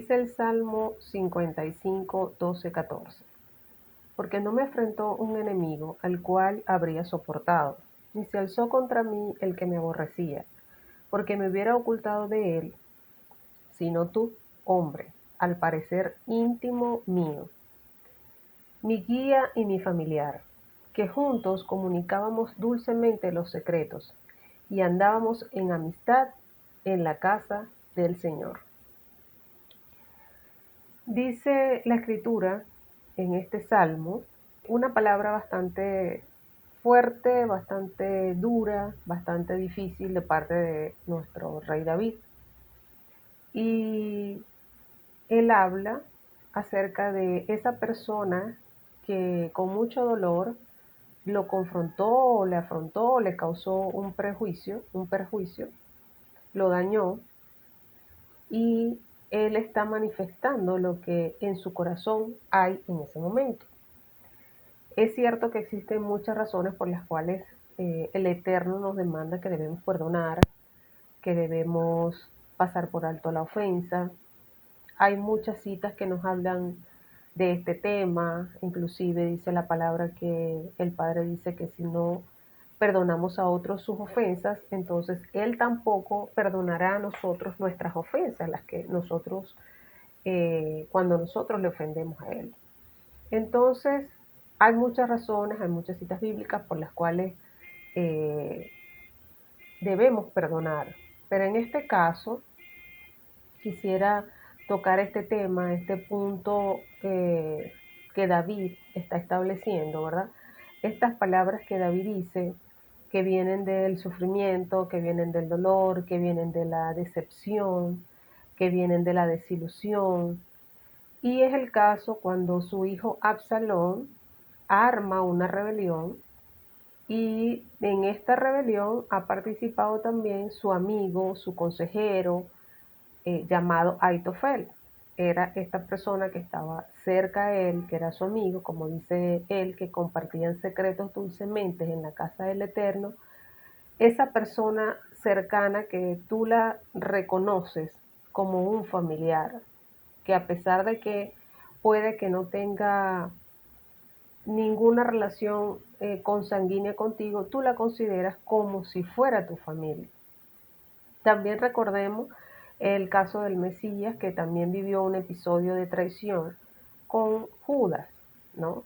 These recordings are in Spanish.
Dice el Salmo 55, 12, 14. Porque no me afrentó un enemigo al cual habría soportado, ni se alzó contra mí el que me aborrecía, porque me hubiera ocultado de él, sino tú, hombre, al parecer íntimo mío, mi guía y mi familiar, que juntos comunicábamos dulcemente los secretos y andábamos en amistad en la casa del Señor. Dice la escritura en este salmo una palabra bastante fuerte, bastante dura, bastante difícil de parte de nuestro rey David. Y él habla acerca de esa persona que con mucho dolor lo confrontó, le afrontó, le causó un perjuicio, lo dañó y él está manifestando lo que en su corazón hay en ese momento. Es cierto que existen muchas razones por las cuales el Eterno nos demanda que debemos perdonar, que debemos pasar por alto la ofensa. Hay muchas citas que nos hablan de este tema, inclusive dice la palabra que el Padre dice que si no perdonamos a otros sus ofensas, entonces Él tampoco perdonará a nosotros nuestras ofensas, las que nosotros, cuando nosotros le ofendemos a Él. Entonces, hay muchas razones, hay muchas citas bíblicas por las cuales eh, debemos perdonar, pero en este caso quisiera tocar este tema, este punto que David está estableciendo, ¿verdad? Estas palabras que David dice, que vienen del sufrimiento, que vienen del dolor, que vienen de la decepción, que vienen de la desilusión. Y es el caso cuando su hijo Absalón arma una rebelión y en esta rebelión ha participado también su amigo, su consejero, llamado Aitofel. Era esta persona que estaba cerca a él, que era su amigo, como dice él, que compartían secretos dulcemente en la casa del Eterno. Esa persona cercana que tú la reconoces como un familiar, que a pesar de que puede que no tenga ninguna relación consanguínea contigo, tú la consideras como si fuera tu familia. También recordemos el caso del Mesías, que también vivió un episodio de traición con Judas, ¿no?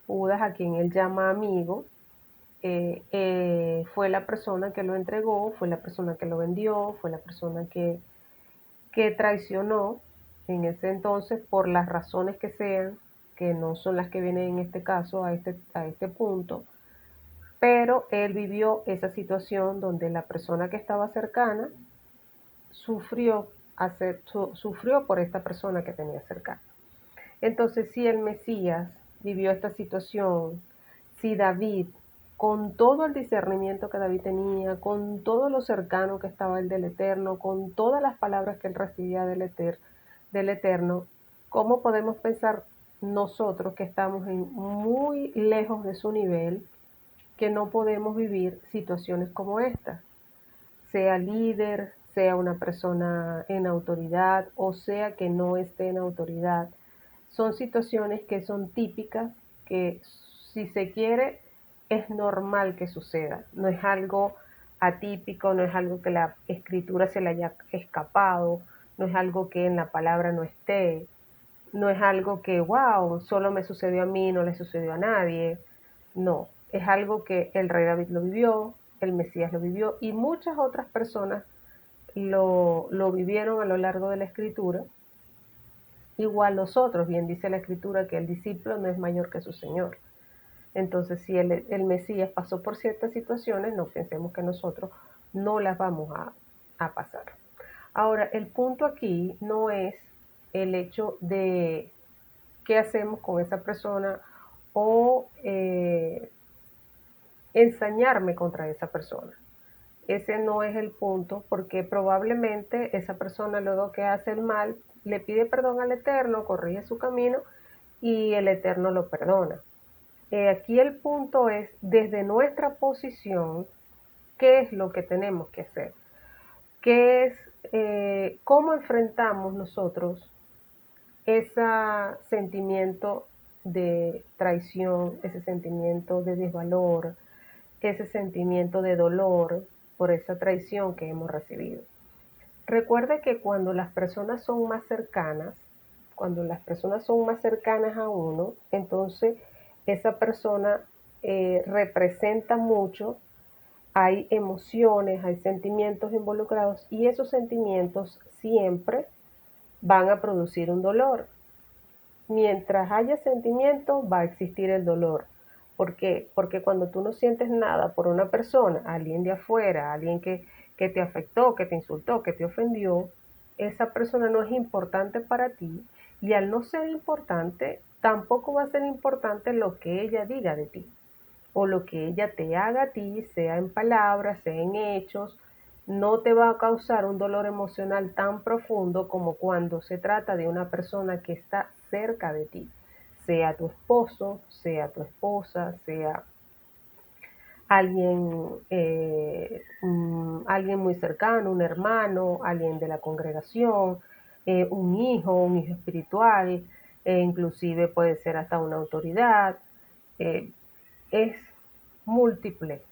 Judas, a quien él llama amigo, fue la persona que lo entregó, fue la persona que lo vendió, fue la persona que traicionó en ese entonces por las razones que sean, que no son las que vienen en este caso a este punto, pero él vivió esa situación donde la persona que estaba cercana sufrió, sufrió por esta persona que tenía cercana. Entonces, si el Mesías vivió esta situación, si David, con todo el discernimiento que David tenía, con todo lo cercano que estaba él del Eterno, con todas las palabras que él recibía del Eterno, ¿cómo podemos pensar nosotros que estamos muy lejos de su nivel, que no podemos vivir situaciones como esta? Sea líder, sea una persona en autoridad o sea que no esté en autoridad. Son situaciones que son típicas, que si se quiere es normal que suceda. No es algo atípico, no es algo que la escritura se le haya escapado, no es algo que en la palabra no esté, no es algo que, wow, solo me sucedió a mí, no le sucedió a nadie. No, es algo que el rey David lo vivió, el Mesías lo vivió y muchas otras personas lo vivieron a lo largo de la escritura. Igual nosotros, bien dice la escritura que el discípulo no es mayor que su Señor. Entonces, si el Mesías pasó por ciertas situaciones, no pensemos que nosotros no las vamos a pasar. Ahora, el punto aquí no es el hecho de qué hacemos con esa persona o ensañarme contra esa persona. Ese no es el punto, porque probablemente esa persona luego que hace el mal le pide perdón al Eterno, corrige su camino y el Eterno lo perdona. Aquí el punto es, desde nuestra posición, ¿qué es lo que tenemos que hacer? ¿Qué es, cómo enfrentamos nosotros ese sentimiento de traición, ese sentimiento de desvalor, ese sentimiento de dolor por esa traición que hemos recibido. Recuerde que cuando las personas son más cercanas a uno, entonces esa persona representa mucho, hay emociones, hay sentimientos involucrados y esos sentimientos siempre van a producir un dolor. Mientras haya sentimiento, va a existir el dolor. ¿Por qué? Porque cuando tú no sientes nada por una persona, alguien de afuera, alguien que te afectó, que te insultó, que te ofendió, esa persona no es importante para ti y al no ser importante, tampoco va a ser importante lo que ella diga de ti o lo que ella te haga a ti, sea en palabras, sea en hechos, no te va a causar un dolor emocional tan profundo como cuando se trata de una persona que está cerca de ti, sea tu esposo, sea tu esposa, sea alguien, alguien muy cercano, un hermano, alguien de la congregación, un hijo espiritual, inclusive puede ser hasta una autoridad. eh, es múltiple.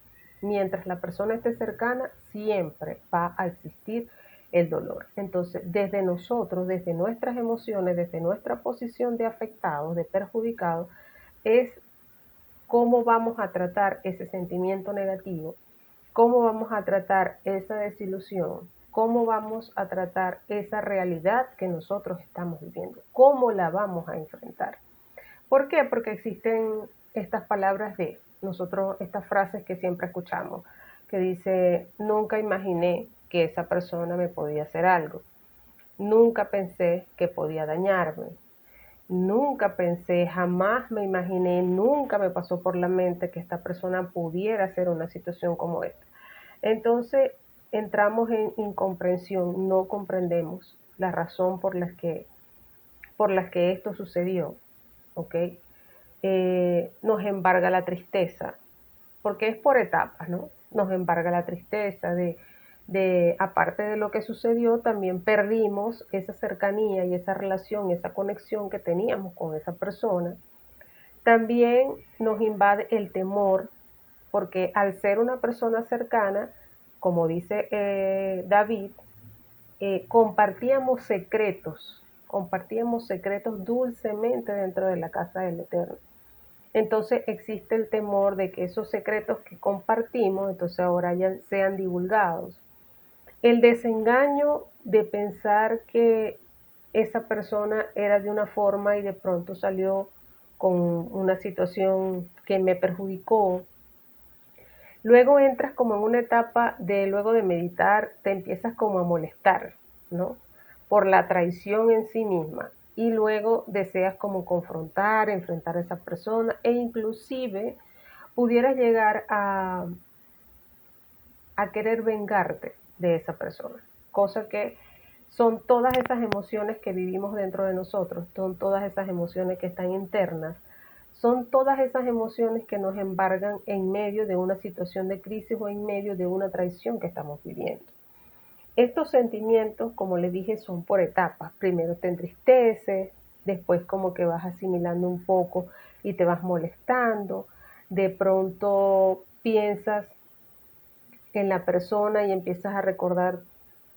Mientras la persona esté cercana, siempre va a existir el dolor. Entonces, desde nosotros, desde nuestras emociones, desde nuestra posición de afectados, de perjudicados, es cómo vamos a tratar ese sentimiento negativo, cómo vamos a tratar esa desilusión, cómo vamos a tratar esa realidad que nosotros estamos viviendo, cómo la vamos a enfrentar. ¿Por qué? Porque existen estas palabras de nosotros, estas frases que siempre escuchamos, que dice, nunca imaginé que esa persona me podía hacer algo, nunca pensé que podía dañarme, nunca pensé, jamás me imaginé, nunca me pasó por la mente que esta persona pudiera hacer una situación como esta. Entonces entramos en incomprensión, no comprendemos la razón por las que esto sucedió, ¿ok? Nos embarga la tristeza, porque es por etapas, ¿no? Nos embarga la tristeza aparte de lo que sucedió, también perdimos esa cercanía y esa relación, esa conexión que teníamos con esa persona. También nos invade el temor, porque al ser una persona cercana, como dice David, compartíamos secretos dulcemente dentro de la casa del Eterno. Entonces existe el temor de que esos secretos que compartimos, entonces ahora ya sean divulgados. El desengaño de pensar que esa persona era de una forma y de pronto salió con una situación que me perjudicó. Luego entras como en una etapa de, luego de meditar, te empiezas como a molestar, ¿no? Por la traición en sí misma. Y luego deseas como confrontar, enfrentar a esa persona e inclusive pudieras llegar a querer vengarte de esa persona. Cosa que son todas esas emociones que vivimos dentro de nosotros, son todas esas emociones que están internas, son todas esas emociones que nos embargan en medio de una situación de crisis o en medio de una traición que estamos viviendo. Estos sentimientos, como les dije, son por etapas. Primero te entristeces, después como que vas asimilando un poco y te vas molestando. De pronto piensas en la persona y empiezas a recordar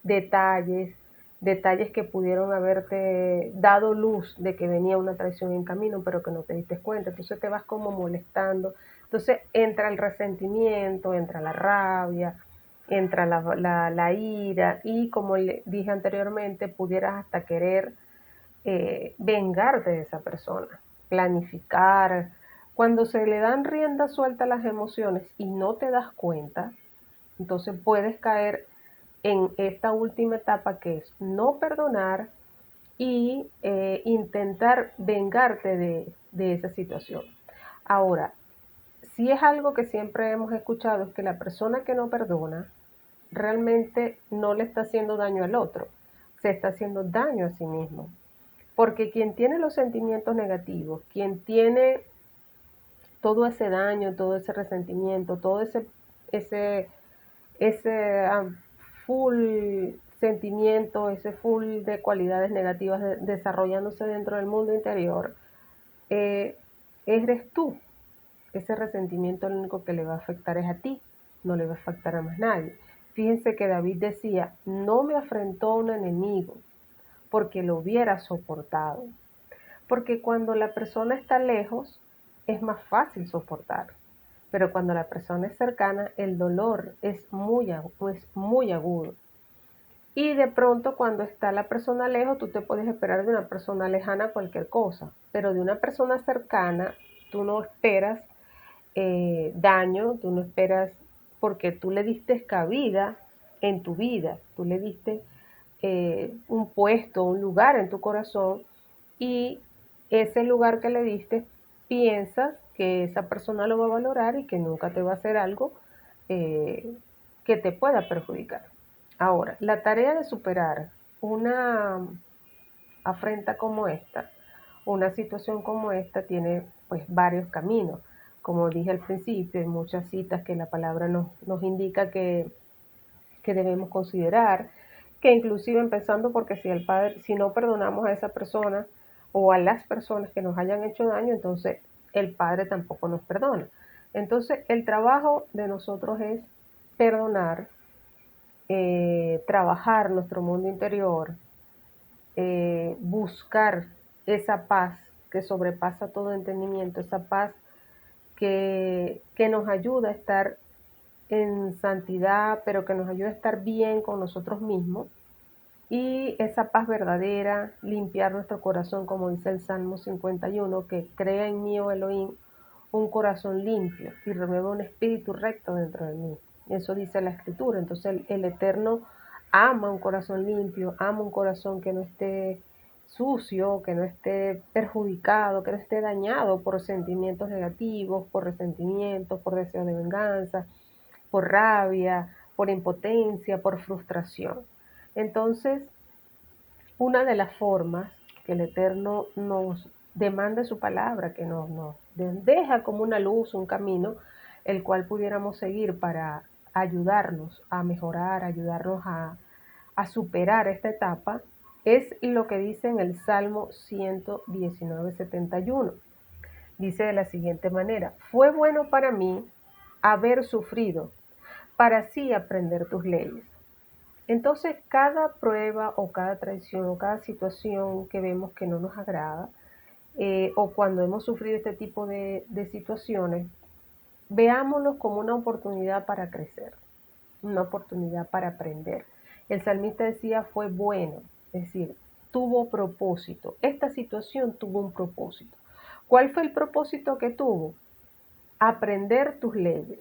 detalles, detalles que pudieron haberte dado luz de que venía una traición en camino, pero que no te diste cuenta. Entonces te vas como molestando. Entonces entra el resentimiento, entra la rabia, entra la ira y como le dije anteriormente, pudieras hasta querer vengarte de esa persona, planificar. Cuando se le dan rienda suelta a las emociones y no te das cuenta, entonces puedes caer en esta última etapa que es no perdonar y intentar vengarte de esa situación. Ahora, si es algo que siempre hemos escuchado, es que la persona que no perdona realmente no le está haciendo daño al otro, se está haciendo daño a sí mismo. Porque quien tiene los sentimientos negativos, quien tiene todo ese daño, todo ese resentimiento, todo ese, ese full sentimiento, ese full de cualidades negativas desarrollándose dentro del mundo interior, eh, eres tú. Ese resentimiento lo único que le va a afectar es a ti, no le va a afectar a más nadie. Fíjense que David decía, no me afrentó un enemigo porque lo hubiera soportado. Porque cuando la persona está lejos es más fácil soportar. Pero cuando la persona es cercana, el dolor es muy agudo. Y de pronto cuando está la persona lejos, tú te puedes esperar de una persona lejana cualquier cosa, pero de una persona cercana, tú no esperas daño, tú no esperas, porque tú le diste cabida en tu vida, tú le diste un puesto, un lugar en tu corazón, y ese lugar que le diste piensas que esa persona lo va a valorar y que nunca te va a hacer algo eh, que te pueda perjudicar. Ahora, la tarea de superar una afrenta como esta, una situación como esta tiene pues varios caminos. Como dije al principio, hay muchas citas que la palabra nos indica que debemos considerar, que inclusive empezando porque si el padre, si no perdonamos a esa persona o a las personas que nos hayan hecho daño, entonces el padre tampoco nos perdona. Entonces el trabajo de nosotros es perdonar, trabajar nuestro mundo interior, buscar esa paz que sobrepasa todo entendimiento, esa paz que nos ayuda a estar en santidad, pero que nos ayuda a estar bien con nosotros mismos. Y esa paz verdadera, limpiar nuestro corazón, como dice el Salmo 51, que crea en mí, oh Elohim, un corazón limpio y renueva un espíritu recto dentro de mí. Eso dice la Escritura. Entonces el Eterno ama un corazón limpio, ama un corazón que no esté sucio, que no esté perjudicado, que no esté dañado por sentimientos negativos, por resentimientos, por deseo de venganza, por rabia, por impotencia, por frustración. Entonces, una de las formas que el Eterno nos demanda su palabra, que nos deja como una luz, un camino, el cual pudiéramos seguir para ayudarnos a mejorar, ayudarnos a superar esta etapa, es lo que dice en el Salmo 119:71. Dice de la siguiente manera, fue bueno para mí haber sufrido, para así aprender tus leyes. Entonces, cada prueba o cada traición o cada situación que vemos que no nos agrada, o cuando hemos sufrido este tipo de situaciones, veámoslo como una oportunidad para crecer, una oportunidad para aprender. El salmista decía fue bueno, es decir, tuvo propósito. Esta situación tuvo un propósito. ¿Cuál fue el propósito que tuvo? Aprender tus leyes.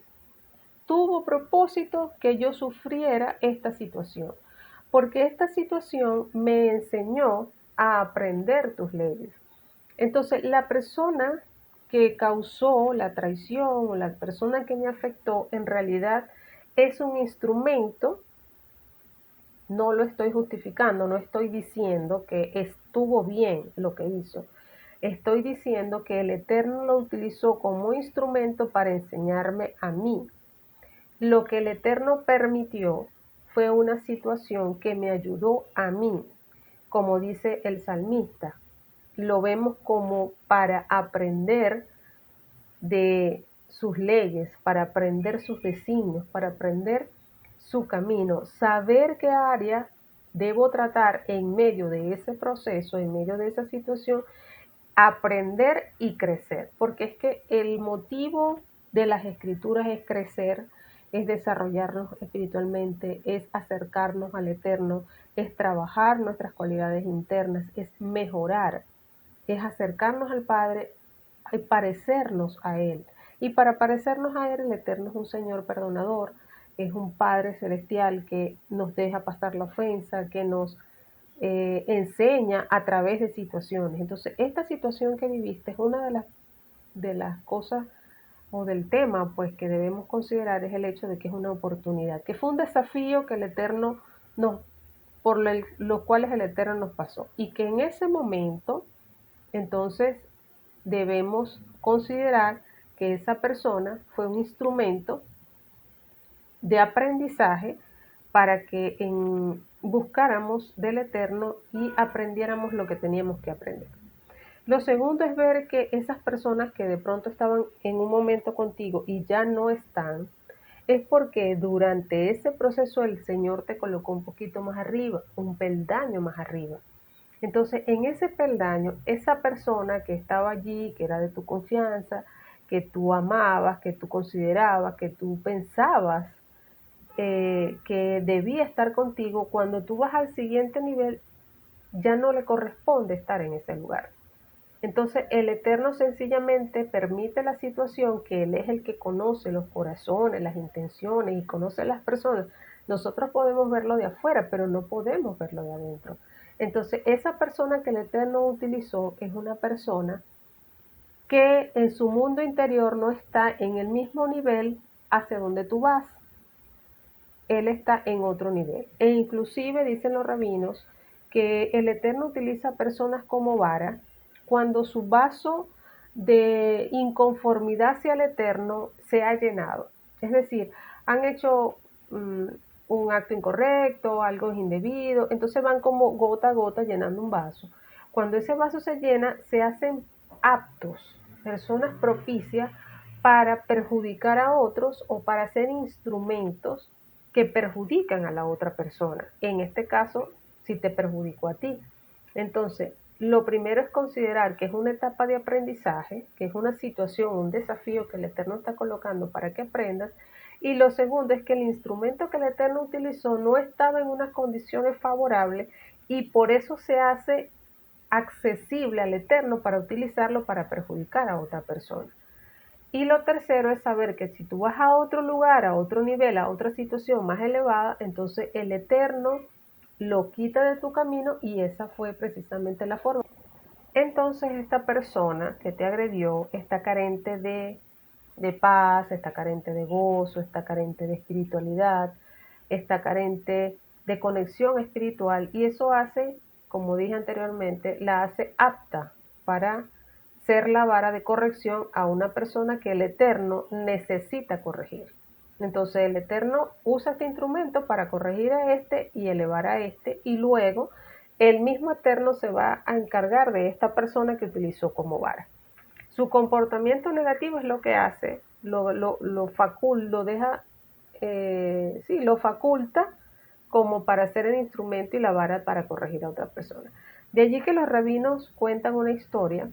Tuvo propósito que yo sufriera esta situación, porque esta situación me enseñó a aprender tus leyes. Entonces, la persona que causó la traición o la persona que me afectó, en realidad es un instrumento. No lo estoy justificando, no estoy diciendo que estuvo bien lo que hizo. Estoy diciendo que el Eterno lo utilizó como instrumento para enseñarme a mí. Lo que el Eterno permitió fue una situación que me ayudó a mí, como dice el salmista. Lo vemos como para aprender de sus leyes, para aprender sus designios, para aprender su camino, saber qué área debo tratar en medio de ese proceso, en medio de esa situación, aprender y crecer, porque es que el motivo de las escrituras es crecer, es desarrollarnos espiritualmente, es acercarnos al Eterno, es trabajar nuestras cualidades internas, es mejorar, es acercarnos al Padre y parecernos a Él. Y para parecernos a Él, el Eterno es un Señor perdonador, es un Padre celestial que nos deja pasar la ofensa, que nos enseña a través de situaciones. Entonces, esta situación que viviste es una de las cosas o del tema pues que debemos considerar es el hecho de que es una oportunidad, que fue un desafío que el Eterno nos, los cuales el Eterno nos pasó y que en ese momento entonces debemos considerar que esa persona fue un instrumento de aprendizaje para que buscáramos del Eterno y aprendiéramos lo que teníamos que aprender. Lo segundo es ver que esas personas que de pronto estaban en un momento contigo y ya no están, es porque durante ese proceso el Señor te colocó un poquito más arriba, un peldaño más arriba. Entonces, en ese peldaño, esa persona que estaba allí, que era de tu confianza, que tú amabas, que tú considerabas, que tú pensabas que debía estar contigo, cuando tú vas al siguiente nivel, ya no le corresponde estar en ese lugar. Entonces el Eterno sencillamente permite la situación, que Él es el que conoce los corazones, las intenciones y conoce las personas. Nosotros podemos verlo de afuera, pero no podemos verlo de adentro. Entonces esa persona que el Eterno utilizó es una persona que en su mundo interior no está en el mismo nivel hacia donde tú vas. Él está en otro nivel. E inclusive dicen los rabinos que el Eterno utiliza personas como vara cuando su vaso de inconformidad hacia el Eterno se ha llenado. Es decir, han hecho un acto incorrecto, algo indebido, entonces van como gota a gota llenando un vaso. Cuando ese vaso se llena, se hacen aptos, personas propicias para perjudicar a otros o para ser instrumentos que perjudican a la otra persona. En este caso, si te perjudicó a ti. Entonces, lo primero es considerar que es una etapa de aprendizaje, que es una situación, un desafío que el Eterno está colocando para que aprendas. Y lo segundo es que el instrumento que el Eterno utilizó no estaba en unas condiciones favorables y por eso se hace accesible al Eterno para utilizarlo para perjudicar a otra persona. Y lo tercero es saber que si tú vas a otro lugar, a otro nivel, a otra situación más elevada, entonces el Eterno lo quita de tu camino y esa fue precisamente la forma. Entonces esta persona que te agredió está carente de paz, está carente de gozo, está carente de espiritualidad, está carente de conexión espiritual y eso hace, como dije anteriormente, la hace apta para ser la vara de corrección a una persona que el Eterno necesita corregir. Entonces el Eterno usa este instrumento para corregir a este y elevar a este y luego el mismo Eterno se va a encargar de esta persona que utilizó como vara. Su comportamiento negativo es lo que hace, lo deja, sí, lo faculta como para ser el instrumento y la vara para corregir a otra persona. De allí que los rabinos cuentan una historia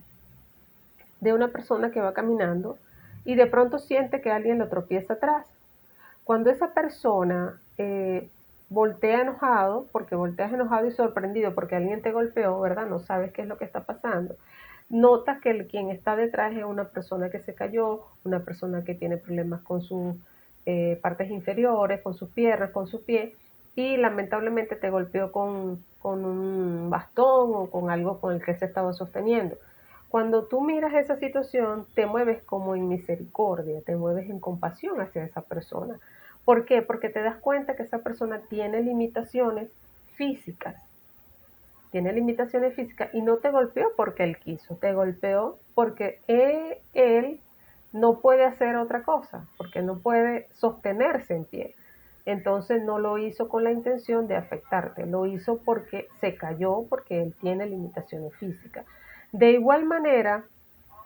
de una persona que va caminando y de pronto siente que alguien lo tropieza atrás. Cuando esa persona voltea enojado, porque volteas enojado y sorprendido porque alguien te golpeó, ¿verdad? No sabes qué es lo que está pasando. Notas que quien está detrás es una persona que se cayó, una persona que tiene problemas con sus partes inferiores, con sus piernas, con sus pies, y lamentablemente te golpeó con un bastón o con algo con el que se estaba sosteniendo. Cuando tú miras esa situación, te mueves como en misericordia, te mueves en compasión hacia esa persona. ¿Por qué? Porque te das cuenta que esa persona tiene limitaciones físicas y no te golpeó porque él quiso, te golpeó porque él no puede hacer otra cosa, porque no puede sostenerse en pie. Entonces no lo hizo con la intención de afectarte, lo hizo porque se cayó, porque él tiene limitaciones físicas. De igual manera,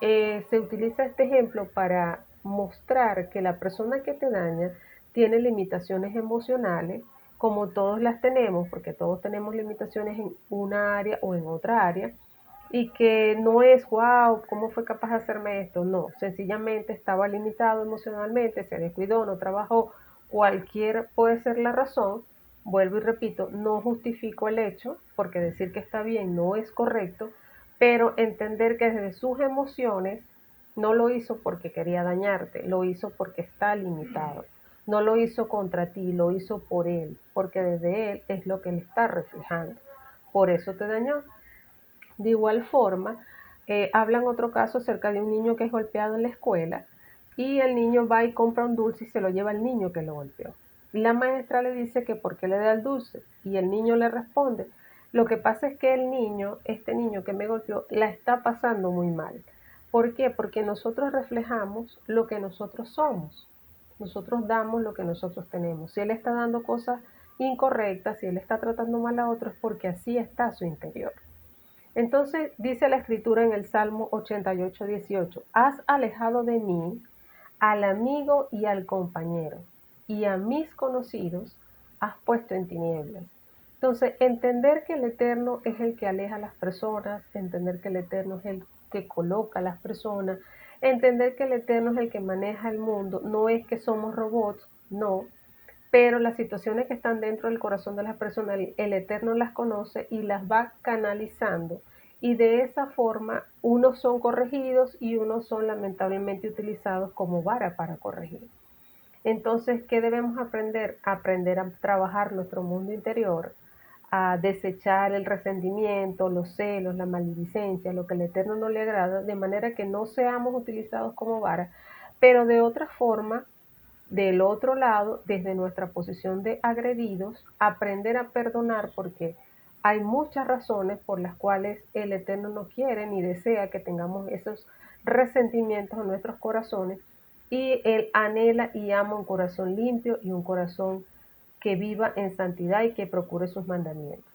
se utiliza este ejemplo para mostrar que la persona que te daña tiene limitaciones emocionales, como todos las tenemos, porque todos tenemos limitaciones en una área o en otra área, y que no es, wow, ¿cómo fue capaz de hacerme esto? No, sencillamente estaba limitado emocionalmente, se descuidó, no trabajó, cualquier puede ser la razón. Vuelvo y repito, no justifico el hecho, porque decir que está bien no es correcto, pero entender que desde sus emociones no lo hizo porque quería dañarte, lo hizo porque está limitado. No lo hizo contra ti, lo hizo por él, porque desde él es lo que le está reflejando. Por eso te dañó. De igual forma, hablan otro caso acerca de un niño que es golpeado en la escuela y el niño va y compra un dulce y se lo lleva al niño que lo golpeó. Y la maestra le dice que por qué le da el dulce y el niño le responde, lo que pasa es que el niño, este niño que me golpeó, la está pasando muy mal. ¿Por qué? Porque nosotros reflejamos lo que nosotros somos. Nosotros damos lo que nosotros tenemos. Si él está dando cosas incorrecta, si él está tratando mal a otro, es porque así está su interior. Entonces dice la escritura en el Salmo 88:18, has alejado de mí al amigo y al compañero, y a mis conocidos has puesto en tinieblas. Entonces, entender que el Eterno es el que aleja a las personas, entender que el Eterno es el que coloca a las personas, entender que el Eterno es el que maneja el mundo, no es que somos robots, no, pero las situaciones que están dentro del corazón de las personas, el Eterno las conoce y las va canalizando. Y de esa forma, unos son corregidos y unos son lamentablemente utilizados como vara para corregir. Entonces, ¿qué debemos aprender? Aprender a trabajar nuestro mundo interior, a desechar el resentimiento, los celos, la maledicencia, lo que al Eterno no le agrada, de manera que no seamos utilizados como vara, pero de otra forma, del otro lado, desde nuestra posición de agredidos, aprender a perdonar porque hay muchas razones por las cuales el Eterno no quiere ni desea que tengamos esos resentimientos en nuestros corazones y Él anhela y ama un corazón limpio y un corazón que viva en santidad y que procure sus mandamientos.